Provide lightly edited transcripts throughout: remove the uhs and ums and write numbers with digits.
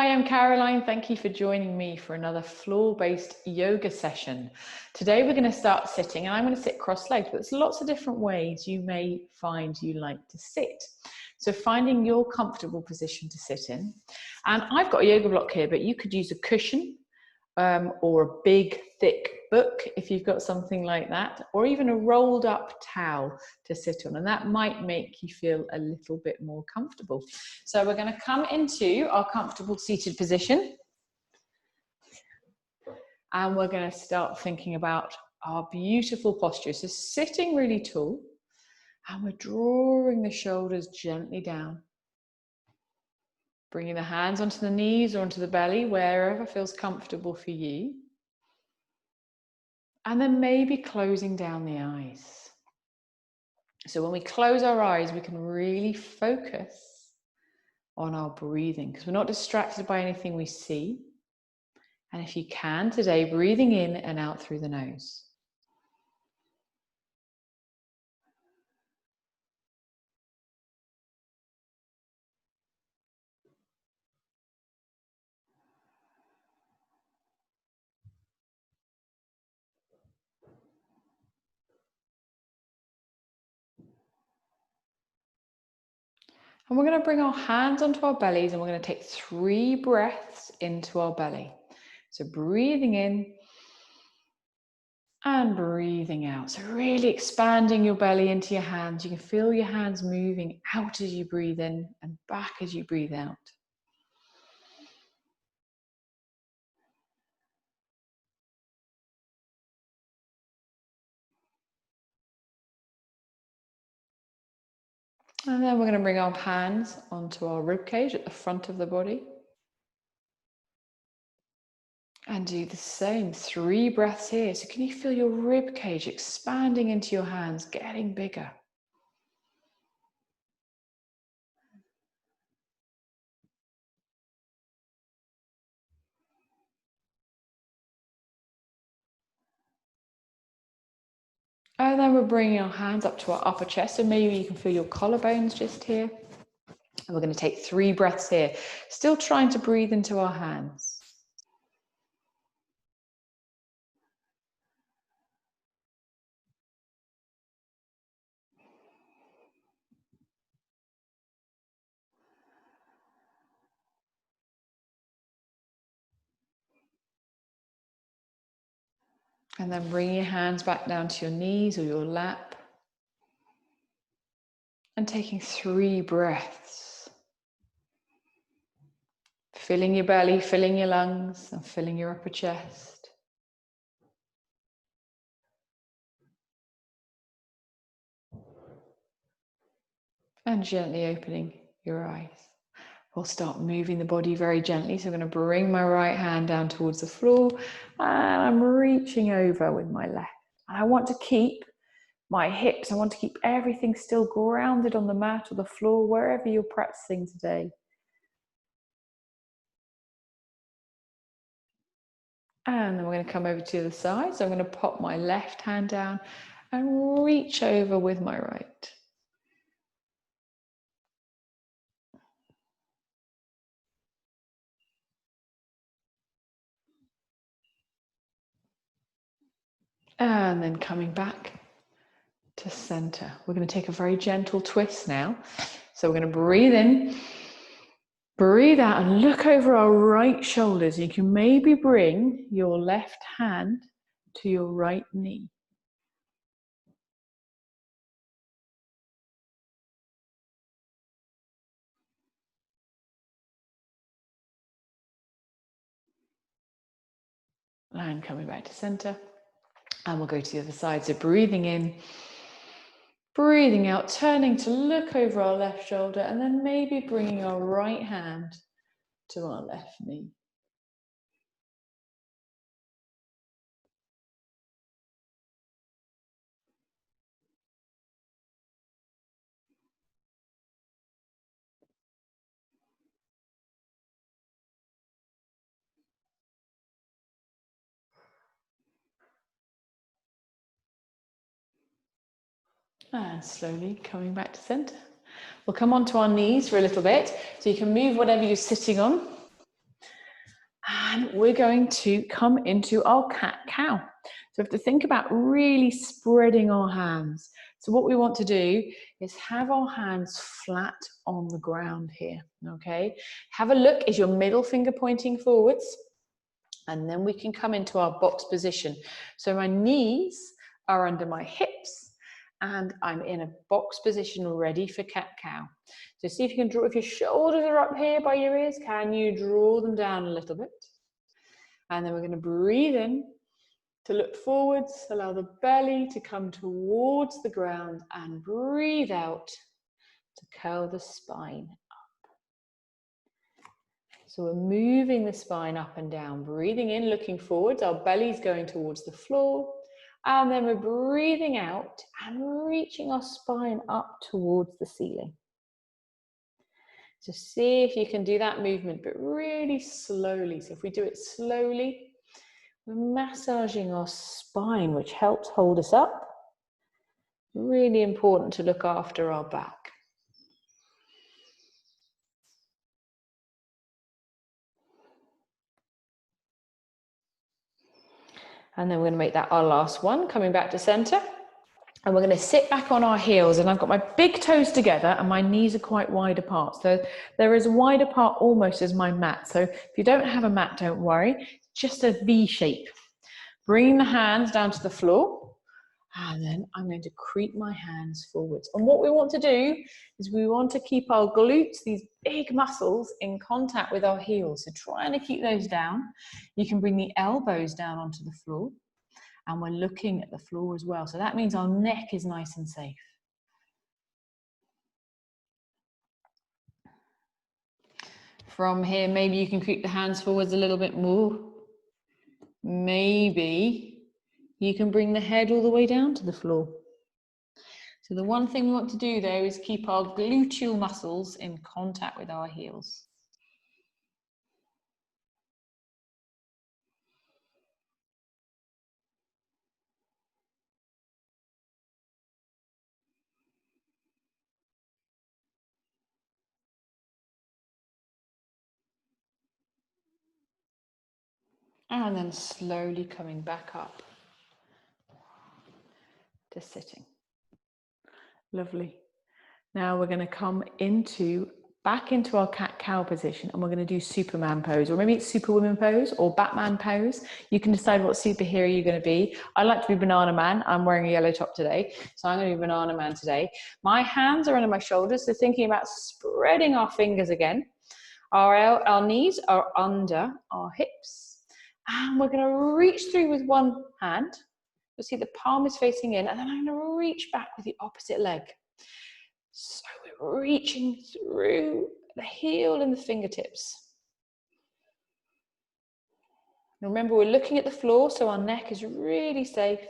Hi, I'm Caroline. Thank you for joining me for another floor-based yoga session. Today we're going to start sitting, and I'm going to sit cross-legged, but there's lots of different ways you may find you like to sit. So finding your comfortable position to sit in. And I've got a yoga block here, but you could use a cushion or a big thick book if you've got something like that, or even a rolled up towel to sit on, and that might make you feel a little bit more comfortable. So we're going to come into our comfortable seated position, and we're going to start thinking about our beautiful posture. So sitting really tall, and we're drawing the shoulders gently down, bringing the hands onto the knees or onto the belly, wherever feels comfortable for you. And then maybe closing down the eyes. So when we close our eyes, we can really focus on our breathing because we're not distracted by anything we see. And if you can today, breathing in and out through the nose. And we're going to bring our hands onto our bellies, and we're going to take 3 breaths into our belly. So breathing in and breathing out. So really expanding your belly into your hands. You can feel your hands moving out as you breathe in and back as you breathe out. And then we're going to bring our hands onto our rib cage at the front of the body. And do the same, 3 breaths here. So can you feel your rib cage expanding into your hands, getting bigger? And then we're bringing our hands up to our upper chest. So maybe you can feel your collarbones just here. And we're going to take 3 breaths here. Still trying to breathe into our hands. And then bring your hands back down to your knees or your lap. And taking 3 breaths. Filling your belly, filling your lungs, and filling your upper chest. And gently opening your eyes. We'll start moving the body very gently. So I'm going to bring my right hand down towards the floor, and I'm reaching over with my left. And I want to keep my hips, I want to keep everything still grounded on the mat or the floor, wherever you're practicing today. And then we're going to come over to the side. So I'm going to pop my left hand down and reach over with my right. And then coming back to center. We're going to take a very gentle twist now. So we're going to breathe in, breathe out, and look over our right shoulders. You can maybe bring your left hand to your right knee. And coming back to center. And we'll go to the other side. So breathing in, breathing out, turning to look over our left shoulder, and then maybe bringing our right hand to our left knee. And slowly coming back to center. We'll come onto our knees for a little bit. So you can move whatever you're sitting on. And we're going to come into our cat-cow. So we have to think about really spreading our hands. So what we want to do is have our hands flat on the ground here, okay? Have a look, is your middle finger pointing forwards? And then we can come into our box position. So my knees are under my hips and I'm in a box position ready for cat-cow. So see if you can draw, if your shoulders are up here by your ears, can you draw them down a little bit? And then we're going to breathe in to look forwards, allow the belly to come towards the ground and breathe out to curl the spine up. So we're moving the spine up and down, breathing in, looking forwards, our belly's going towards the floor, and then we're breathing out and reaching our spine up towards the ceiling. So see if you can do that movement, but really slowly. So if we do it slowly, we're massaging our spine, which helps hold us up. Really important to look after our back. And then we're going to make that our last one, coming back to center. And we're going to sit back on our heels, and I've got my big toes together and my knees are quite wide apart. So they're as wide apart almost as my mat. So if you don't have a mat, don't worry, just a V shape. Bring the hands down to the floor, and then I'm going to creep my hands forwards. And what we want to do is we want to keep our glutes, these big muscles, in contact with our heels. So trying to keep those down. You can bring the elbows down onto the floor. And we're looking at the floor as well. So that means our neck is nice and safe. From here, maybe you can creep the hands forwards a little bit more. Maybe you can bring the head all the way down to the floor. So the one thing we want to do though is keep our gluteal muscles in contact with our heels. And then slowly coming back up to sitting. Lovely. Now we're going to come back into our cat-cow position, and we're going to do Superman pose, or maybe it's Superwoman pose or Batman pose. You can decide what superhero you're going to be. I like to be Banana Man. I'm wearing a yellow top today, so I'm going to be Banana Man today. My hands are under my shoulders, so thinking about spreading our fingers again. Our knees are under our hips, and we're going to reach through with one hand. You'll see the palm is facing in, and then I'm going to reach back with the opposite leg. So we're reaching through the heel and the fingertips. Remember, we're looking at the floor, so our neck is really safe.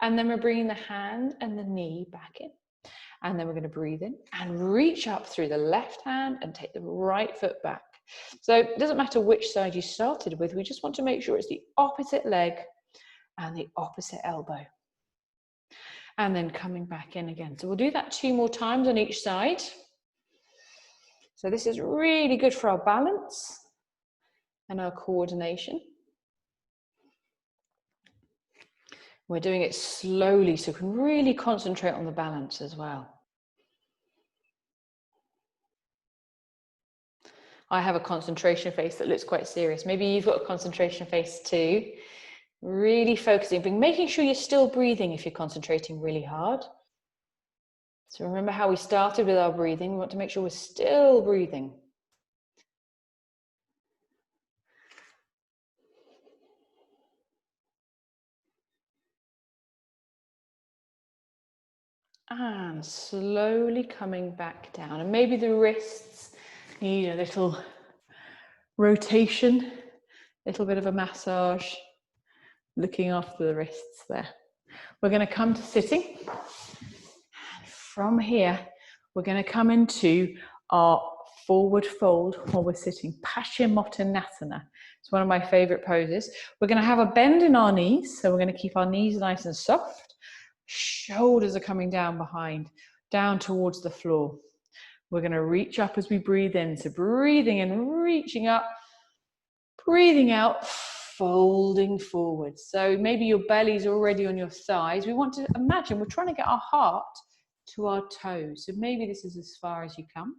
And then we're bringing the hand and the knee back in. And then we're going to breathe in and reach up through the left hand and take the right foot back. So it doesn't matter which side you started with. We just want to make sure it's the opposite leg and the opposite elbow. And then coming back in again. So we'll do that 2 more times on each side. So this is really good for our balance and our coordination. We're doing it slowly so we can really concentrate on the balance as well. I have a concentration face that looks quite serious. Maybe you've got a concentration face too. Really focusing, but making sure you're still breathing if you're concentrating really hard. So remember how we started with our breathing. We want to make sure we're still breathing. And slowly coming back down. And maybe the wrists need a little rotation, a little bit of a massage, looking after the wrists there. We're going to come to sitting. From here, we're going to come into our forward fold while we're sitting. Paschimottanasana. It's one of my favorite poses. We're going to have a bend in our knees. So we're going to keep our knees nice and soft. Shoulders are coming down behind, down towards the floor. We're going to reach up as we breathe in. So breathing in, reaching up, Breathing out, folding forward. So maybe your belly's already on your thighs. We want to imagine we're trying to get our heart to our toes. So maybe this is as far as you come.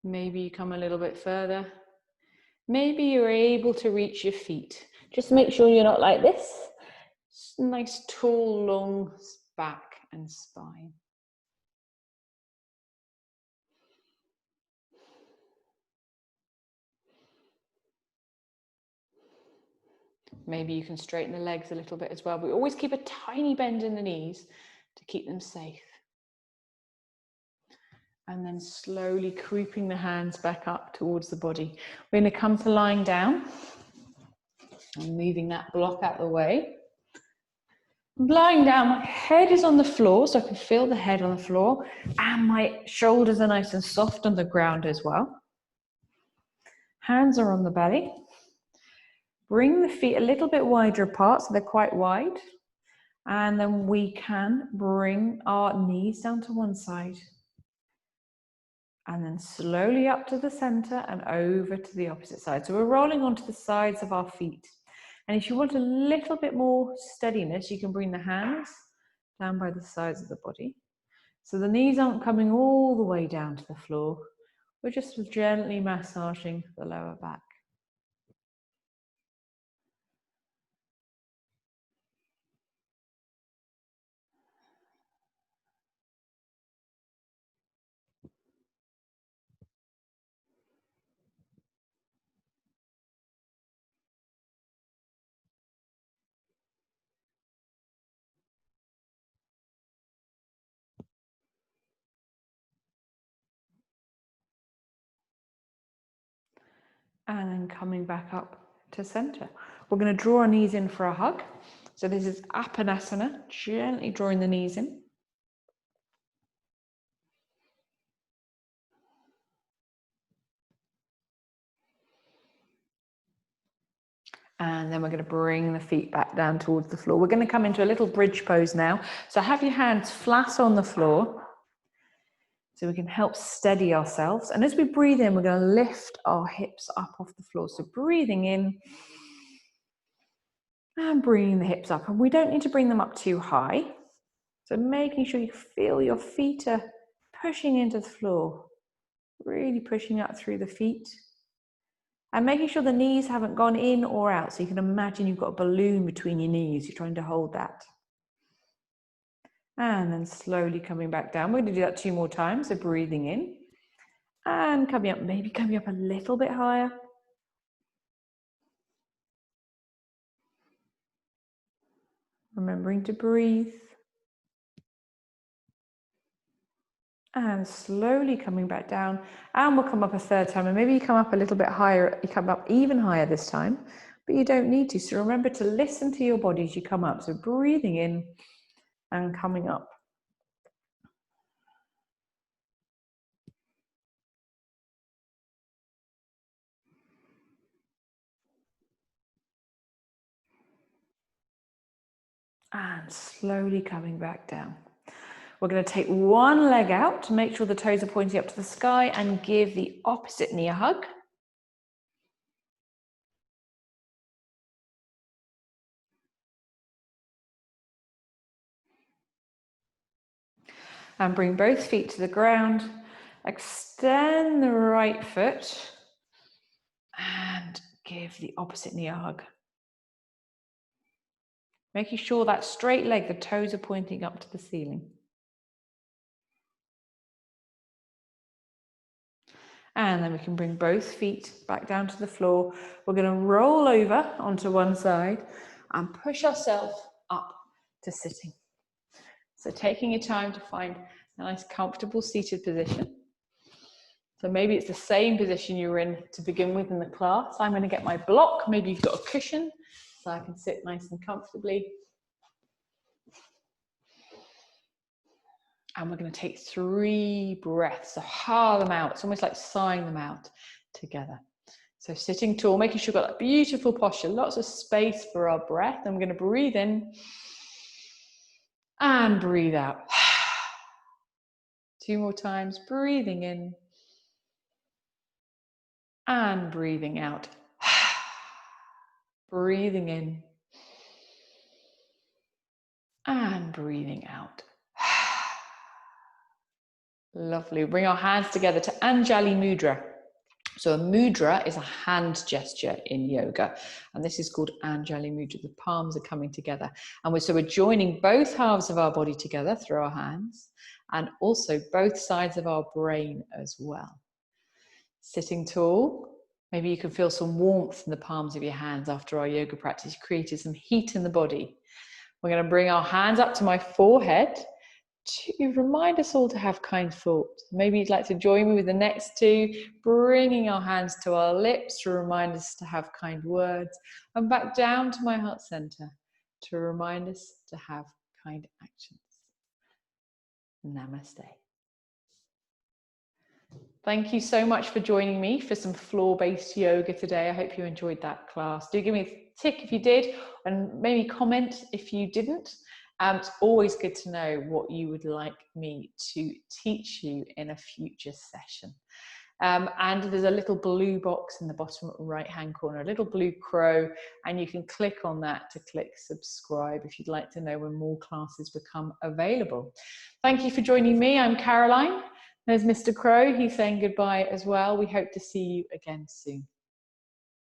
Maybe you come a little bit further. Maybe you're able to reach your feet. Just make sure you're not like this. Nice, tall, long back and spine. Maybe you can straighten the legs a little bit as well, but we always keep a tiny bend in the knees to keep them safe. And then slowly creeping the hands back up towards the body. We're going to come to lying down and moving that block out of the way. I'm lying down, my head is on the floor, so I can feel the head on the floor, and my shoulders are nice and soft on the ground as well. Hands are on the belly. Bring the feet a little bit wider apart, so they're quite wide. And then we can bring our knees down to one side. And then slowly up to the center and over to the opposite side. So we're rolling onto the sides of our feet. And if you want a little bit more steadiness, you can bring the hands down by the sides of the body. So the knees aren't coming all the way down to the floor. We're just gently massaging the lower back. And then coming back up to center. We're going to draw our knees in for a hug. So this is asana, gently drawing the knees in. And then we're going to bring the feet back down towards the floor. We're going to come into a little bridge pose now. So have your hands flat on the floor so we can help steady ourselves. And as we breathe in, we're going to lift our hips up off the floor. So breathing in and bringing the hips up. And we don't need to bring them up too high. So making sure you feel your feet are pushing into the floor, really pushing up through the feet. And making sure the knees haven't gone in or out. So you can imagine you've got a balloon between your knees. You're trying to hold that. And then slowly coming back down. We're going to do that 2 more times. So breathing in and coming up, maybe coming up a little bit higher. Remembering to breathe. And slowly coming back down. And we'll come up a 3rd time. And maybe you come up a little bit higher. You come up even higher this time. But you don't need to. So remember to listen to your body as you come up. So breathing in and coming up. And slowly coming back down. We're going to take one leg out to make sure the toes are pointing up to the sky and give the opposite knee a hug. And bring both feet to the ground. Extend the right foot and give the opposite knee a hug. Making sure that straight leg, the toes are pointing up to the ceiling. And then we can bring both feet back down to the floor. We're going to roll over onto one side and push ourselves up to sitting. So taking your time to find a nice comfortable seated position. So maybe it's the same position you were in to begin with in the class. I'm going to get my block. Maybe you've got a cushion so I can sit nice and comfortably. And we're going to take 3 breaths. So ha them out. It's almost like sighing them out together. So sitting tall, making sure we've got that beautiful posture, lots of space for our breath. And we're going to breathe in and breathe out. 2 more times, breathing in and breathing out. Breathing in and breathing out. Lovely. Bring our hands together to Anjali Mudra. So a mudra is a hand gesture in yoga, and this is called Anjali Mudra. The palms are coming together, and we're joining both halves of our body together through our hands, and also both sides of our brain as well. Sitting tall. Maybe you can feel some warmth in the palms of your hands after our yoga practice. You created some heat in the body. We're going to bring our hands up to my forehead to remind us all to have kind thoughts. Maybe you'd like to join me with the next two, bringing our hands to our lips to remind us to have kind words, and back down to my heart center to remind us to have kind actions. Namaste. Thank you so much for joining me for some floor-based yoga today. I hope you enjoyed that class. Do give me a tick if you did, and maybe comment if you didn't. It's always good to know what you would like me to teach you in a future session. And there's a little blue box in the bottom right-hand corner, a little blue crow, and you can click on that to click subscribe if you'd like to know when more classes become available. Thank you for joining me. I'm Caroline. There's Mr. Crow. He's saying goodbye as well. We hope to see you again soon.